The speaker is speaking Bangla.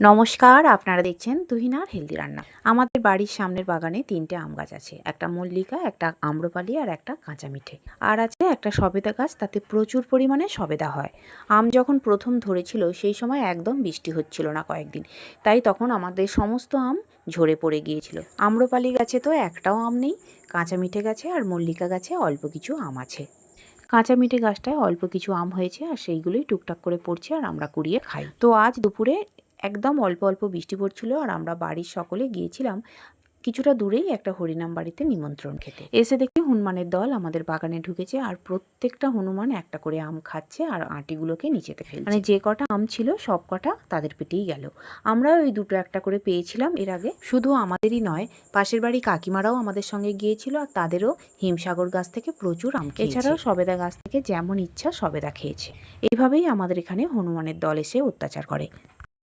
নমস্কার, আপনারা দেখছেন তুহিনার হেলদি রান্না। আমাদের বাড়ির সামনের বাগানে ৩টে আম গাছ আছে। একটা মল্লিকা, একটা আম্রপালি আর একটা কাঁচা মিঠে। আর আছে একটা সবেদা গাছ, তাতে প্রচুর পরিমাণে সবেদা হয়। আম যখন প্রথম ধরেছিল সেই সময় একদম বৃষ্টি হচ্ছিল না কয়েকদিন, তাই তখন আমাদের সমস্ত আম ঝরে পড়ে গিয়েছিল। আম্রপালি গাছে তো একটাও আম নেই, কাঁচা মিঠে গাছে আর মল্লিকা গাছে অল্প কিছু আম আছে। কাঁচা মিঠে গাছটায় অল্প কিছু আম হয়েছে আর সেইগুলোই টুকটাক করে পড়ছে আর আমরা কুড়িয়ে খাই। তো আজ দুপুরে একদম অল্প অল্প বৃষ্টি পড়ছিল আর আমরা বাড়ির সকলে গিয়েছিলাম কিছুটা দূরেই একটা হরিনাম বাড়িতে নিমন্ত্রণ খেতে। এসে দেখি হনুমানের দল আমাদের বাগানে ঢুকেছে আর প্রত্যেকটা হনুমান একটা করে আম খাচ্ছে আর আঁটিগুলোকে নিচেতে ফেলছে। মানে যে কটা আম ছিল সব কটা তাদের পেটেই গেল। আমরা ওই দুটো একটা করে পেয়েছিলাম এর আগে। শুধু আমাদেরই নয়, পাশের বাড়ি কাকিমারাও আমাদের সঙ্গে গিয়েছিল আর তাদেরও হিমসাগর গাছ থেকে প্রচুর আম খেয়েছে। এছাড়াও সবেদা গাছ থেকে যেমন ইচ্ছা সবেদা খেয়েছে। এইভাবেই আমাদের এখানে হনুমানের দল এসে অত্যাচার করে।